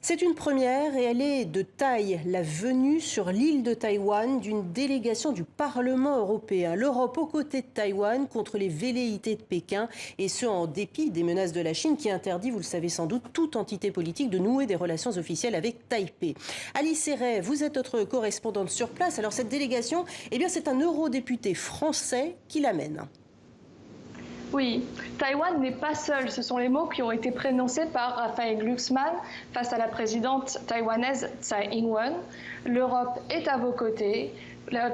C'est une première et elle est de taille. La venue sur l'île de Taïwan d'une délégation du Parlement européen. L'Europe aux côtés de Taïwan contre les velléités de Pékin et ce en dépit des menaces de la Chine qui interdit, vous le savez sans doute, toute entité politique de nouer des relations officielles avec Taipei. Alice Héret, vous êtes notre correspondante sur place. Alors cette délégation, c'est un eurodéputé français qui l'amène. Oui, Taïwan n'est pas seul. Ce sont les mots qui ont été prononcés par Raphaël Glucksmann face à la présidente taïwanaise Tsai Ing-wen. L'Europe est à vos côtés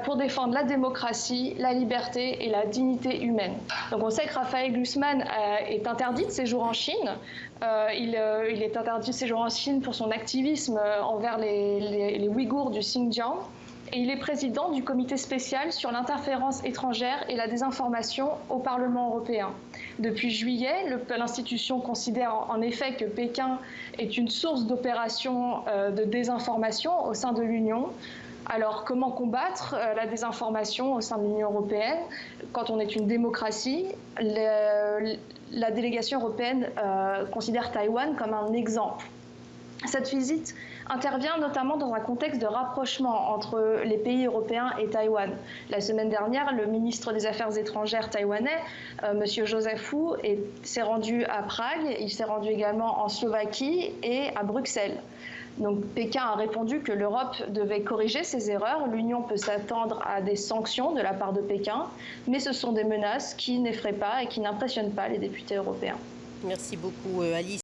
pour défendre la démocratie, la liberté et la dignité humaine. Donc on sait que Raphaël Glucksmann est interdit de séjour en Chine. Il est interdit de séjour en Chine pour son activisme envers les Ouïghours du Xinjiang. Et il est président du comité spécial sur l'interférence étrangère et la désinformation au Parlement européen. Depuis juillet, l'institution considère en effet que Pékin est une source d'opérations de désinformation au sein de l'Union. Alors, comment combattre la désinformation au sein de l'Union européenne quand on est une démocratie? La délégation européenne considère Taïwan comme un exemple. Cette visite intervient notamment dans un contexte de rapprochement entre les pays européens et Taïwan. La semaine dernière, le ministre des Affaires étrangères taïwanais, M. Joseph Wu, s'est rendu à Prague, il s'est rendu également en Slovaquie et à Bruxelles. Donc Pékin a répondu que l'Europe devait corriger ses erreurs. L'Union peut s'attendre à des sanctions de la part de Pékin, mais ce sont des menaces qui n'effraient pas et qui n'impressionnent pas les députés européens. Merci beaucoup Alice.